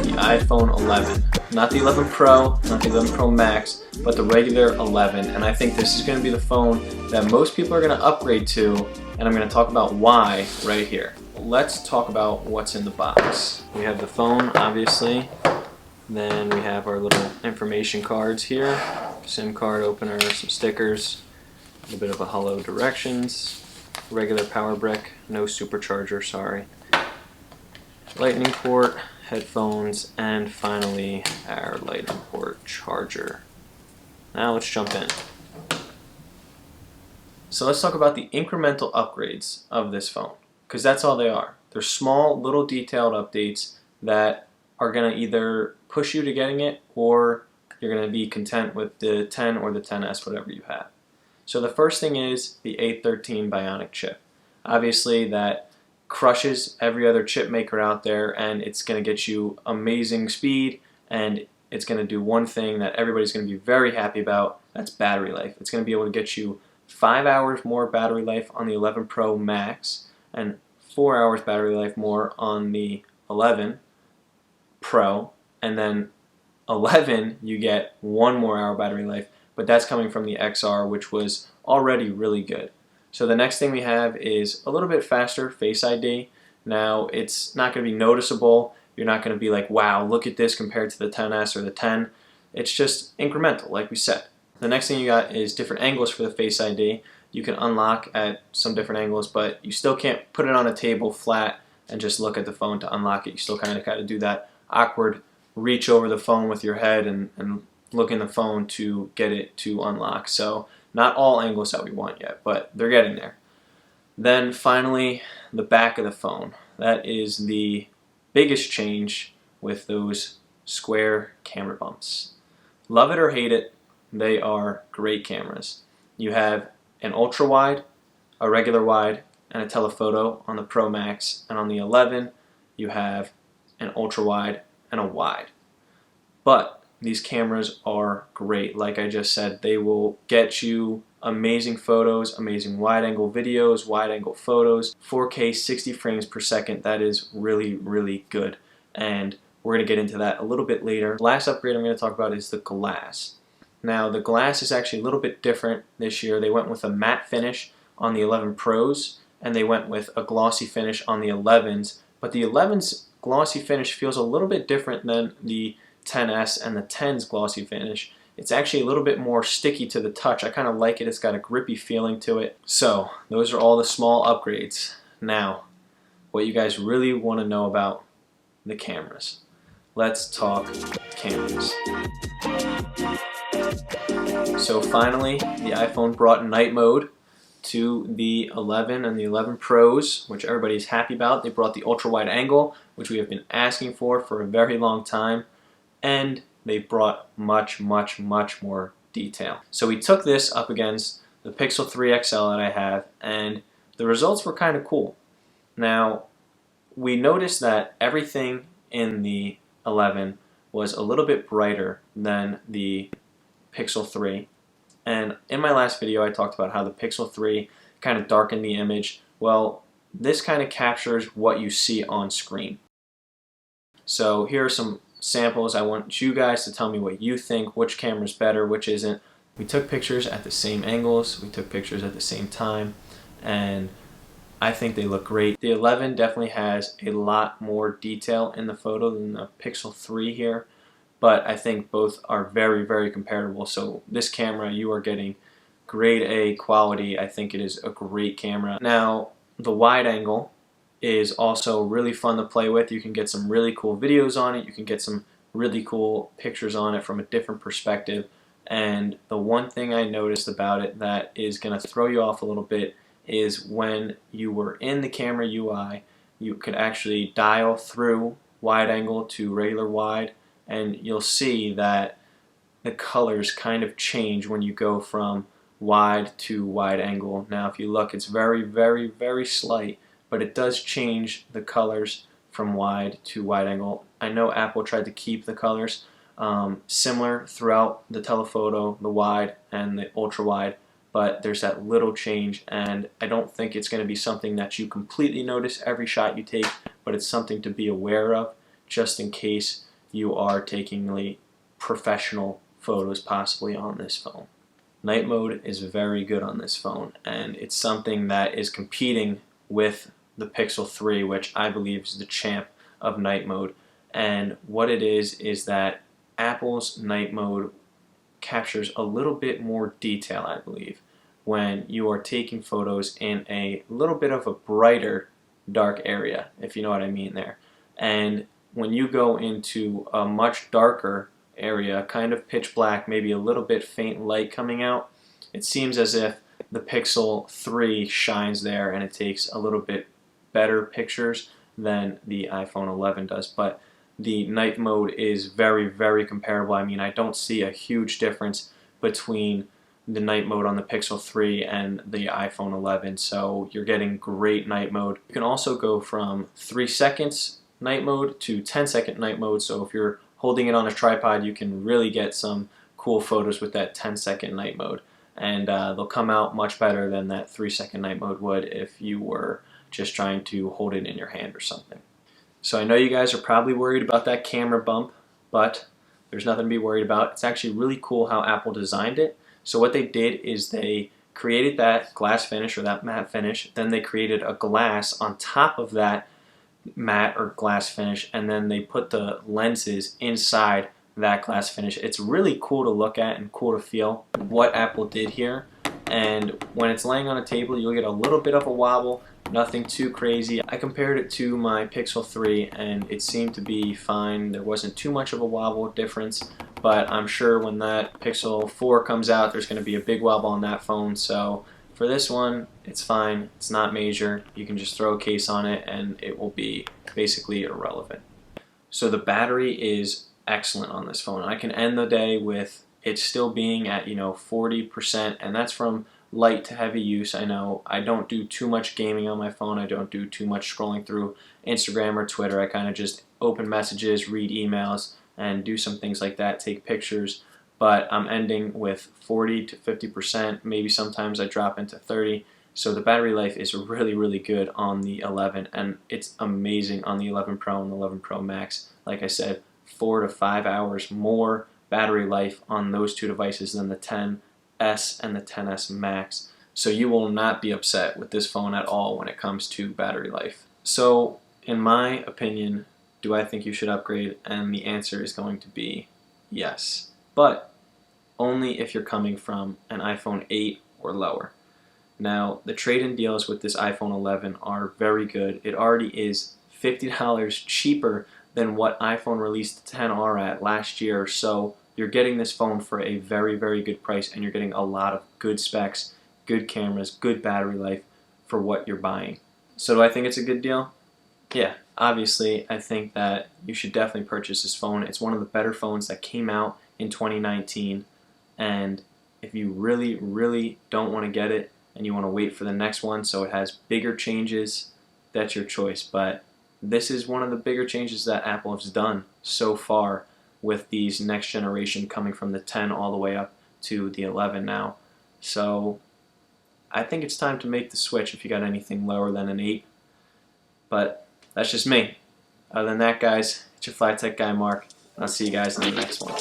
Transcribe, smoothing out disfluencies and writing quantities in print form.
the iPhone 11. Not the 11 Pro, not the 11 Pro Max, but the regular 11. And I think this is going to be the phone that most people are going to upgrade to, and I'm going to talk about why right here. Let's talk about what's in the box. We have the phone, obviously. Then we have our little information cards here. SIM card opener, some stickers, a little bit of a hello directions, regular power brick, no supercharger, sorry. Lightning port, headphones, and finally our lightning port charger. Now let's jump in. So let's talk about the incremental upgrades of this phone, because that's all they are. They're small, little detailed updates that are going to either push you to getting it, or you're going to be content with the 10 or the 10S, whatever you have. So the first thing is the A13 Bionic chip. Obviously that crushes every other chip maker out there, and it's going to get you amazing speed, and it's going to do one thing that everybody's going to be very happy about. That's battery life. It's going to be able to get you 5 hours more battery life on the 11 Pro Max and 4 hours battery life more on the 11 Pro, and then 11 you get 1 more hour battery life, but that's coming from the XR, which was already really good. So the next thing we have is a little bit faster Face ID. Now it's not going to be noticeable. You're not going to be like, wow, look at this compared to the 10S or the 10. It's just incremental, like we said. The next thing you got is different angles for the Face ID. You can unlock at some different angles, but you still can't put it on a table flat and just look at the phone to unlock it. You still kind of got to do that awkward reach over the phone with your head and look in the phone to get it to unlock. So not all angles that we want yet, but they're getting there. Then finally, the back of the phone. That is the biggest change with those square camera bumps. Love it or hate it, they are great cameras. You have an ultra wide, a regular wide, and a telephoto on the Pro Max, and on the 11 you have an ultra wide and a wide. But these cameras are great. Like I just said, they will get you amazing photos, amazing wide-angle videos, wide-angle photos, 4K 60 frames per second. That is really, really good. And we're going to get into that a little bit later. The last upgrade I'm going to talk about is the glass. Now, the glass is actually a little bit different this year. They went with a matte finish on the 11 Pros, and they went with a glossy finish on the 11s. But the 11's glossy finish feels a little bit different than the 10S and the 10's glossy finish. It's actually a little bit more sticky to the touch. I kind of like it. It's got a grippy feeling to it. So those are all the small upgrades. Now, what you guys really want to know about the cameras. Let's talk cameras. So finally, the iPhone brought night mode to the 11 and the 11 Pros, which everybody's happy about. They brought the ultra wide angle, which we have been asking for a very long time. And they brought much, much, much more detail. So we took this up against the Pixel 3 XL that I have, and the results were kind of cool. Now, we noticed that everything in the 11 was a little bit brighter than the Pixel 3. And in my last video, I talked about how the Pixel 3 kind of darkened the image. Well, this kind of captures what you see on screen. So here are some samples. I want you guys to tell me what you think, which camera's better, which isn't. We took pictures at the same angles, we took pictures at the same time, and I think they look great. The 11 definitely has a lot more detail in the photo than the Pixel 3 here, but I think both are very, very comparable. So this camera, you are getting grade A quality. I think it is a great camera. Now, the wide angle is also really fun to play with. You can get some really cool videos on it. You can get some really cool pictures on it from a different perspective. And the one thing I noticed about it that is going to throw you off a little bit is when you were in the camera UI, you could actually dial through wide angle to regular wide, and you'll see that the colors kind of change when you go from wide to wide angle. Now if you look, it's very, very, very slight, but it does change the colors from wide to wide angle. I know Apple tried to keep the colors similar throughout the telephoto, the wide and the ultra wide, but there's that little change, and I don't think it's going to be something that you completely notice every shot you take, but it's something to be aware of just in case you are taking professional photos possibly on this phone. Night mode is very good on this phone, and it's something that is competing with the Pixel 3, which I believe is the champ of night mode. And what it is that Apple's night mode captures a little bit more detail, I believe, when you are taking photos in a little bit of a brighter dark area, if you know what I mean there. And when you go into a much darker area, kind of pitch black, maybe a little bit faint light coming out, it seems as if the Pixel 3 shines there and it takes a little bit better pictures than the iPhone 11 does. But the night mode is very, very comparable. I mean, I don't see a huge difference between the night mode on the Pixel 3 and the iPhone 11, so you're getting great night mode. You can also go from 3 seconds night mode to 10-second night mode, so if you're holding it on a tripod, you can really get some cool photos with that 10-second night mode, and they'll come out much better than that 3-second night mode would if you were just trying to hold it in your hand or something. So I know you guys are probably worried about that camera bump, but there's nothing to be worried about. It's actually really cool how Apple designed it. So what they did is they created that glass finish or that matte finish, then they created a glass on top of that matte or glass finish, and then they put the lenses inside that glass finish. It's really cool to look at and cool to feel what Apple did here. And when it's laying on a table, you'll get a little bit of a wobble, nothing too crazy. I compared it to my Pixel 3 and it seemed to be fine. There wasn't too much of a wobble difference, but I'm sure when that Pixel 4 comes out, there's going to be a big wobble on that phone. So for this one, it's fine. It's not major. You can just throw a case on it and it will be basically irrelevant. So the battery is excellent on this phone. I can end the day with it still being at 40%, and that's from light to heavy use. I know I don't do too much gaming on my phone. I don't do too much scrolling through Instagram or Twitter. I kind of just open messages, read emails, and do some things like that, take pictures. But I'm ending with 40 to 50%. Maybe sometimes I drop into 30. So the battery life is really, really good on the 11, and it's amazing on the 11 Pro and the 11 Pro Max. Like I said, 4 to 5 hours more battery life on those two devices than the XS and the XS Max. So you will not be upset with this phone at all when it comes to battery life. So in my opinion, do I think you should upgrade? And the answer is going to be yes. But only if you're coming from an iPhone 8 or lower. Now, the trade-in deals with this iPhone 11 are very good. It already is $50 cheaper than what iPhone released the XR at last year, so you're getting this phone for a very, very good price, and you're getting a lot of good specs, good cameras, good battery life for what you're buying. So do I think it's a good deal? Yeah, obviously I think that you should definitely purchase this phone. It's one of the better phones that came out in 2019, and if you really, really don't want to get it and you want to wait for the next one so it has bigger changes, that's your choice. But this is one of the bigger changes that Apple has done so far with these next generation coming from the 10 all the way up to the 11 now. So I think it's time to make the switch if you got anything lower than an 8. But that's just me. Other than that, guys, it's your Fly Tech guy, Mark. I'll see you guys in the next one.